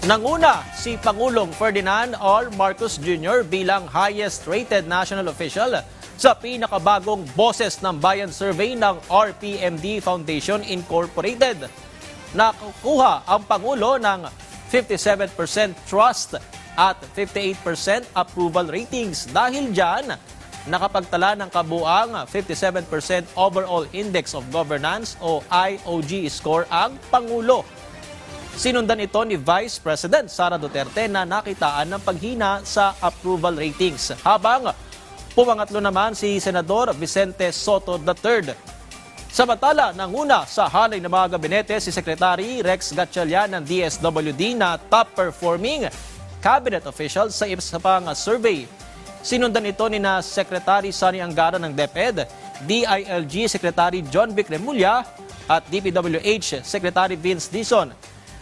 Nanguna si Pangulong Ferdinand R. Marcos Jr. bilang highest-rated national official sa pinakabagong Boses ng Bayan survey ng RPMD Foundation Incorporated. Nakukuha ang Pangulo ng 57% trust at 58% approval ratings. Dahil dyan, nakapagtala ng kabuang 57% overall index of governance o IOG score ang Pangulo. Sinundan ito ni Vice President Sara Duterte na nakitaan ng paghina sa approval ratings. Habang pumangatlo naman si Senador Vicente Soto III. Samantala, nanguna sa halay ng mga gabinete si Secretary Rex Gatchalian ng DSWD na top-performing cabinet official sa isa pang survey. Sinundan ito ni na Secretary Sani Angara ng DepEd, DILG Secretary John Vic Remulla at DPWH Secretary Vince Dizon.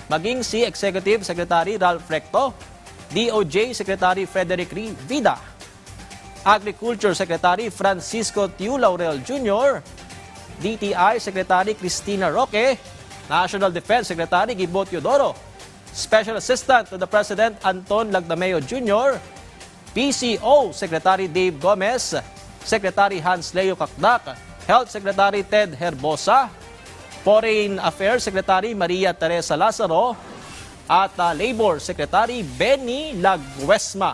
Maging si Executive Secretary Ralph Recto, DOJ Secretary Frederick Vida, Agriculture Secretary Francisco Tiu Laurel Jr., DTI Secretary Cristina Roque, National Defense Secretary Gibo Teodoro, Special Assistant to the President Anton Lagdameo Jr., PCO Secretary Dave Gomez, Secretary Hans Leo Kakdak, Health Secretary Ted Herbosa, Foreign Affairs Secretary Maria Teresa Lazaro at Labor Secretary Benny Laguesma.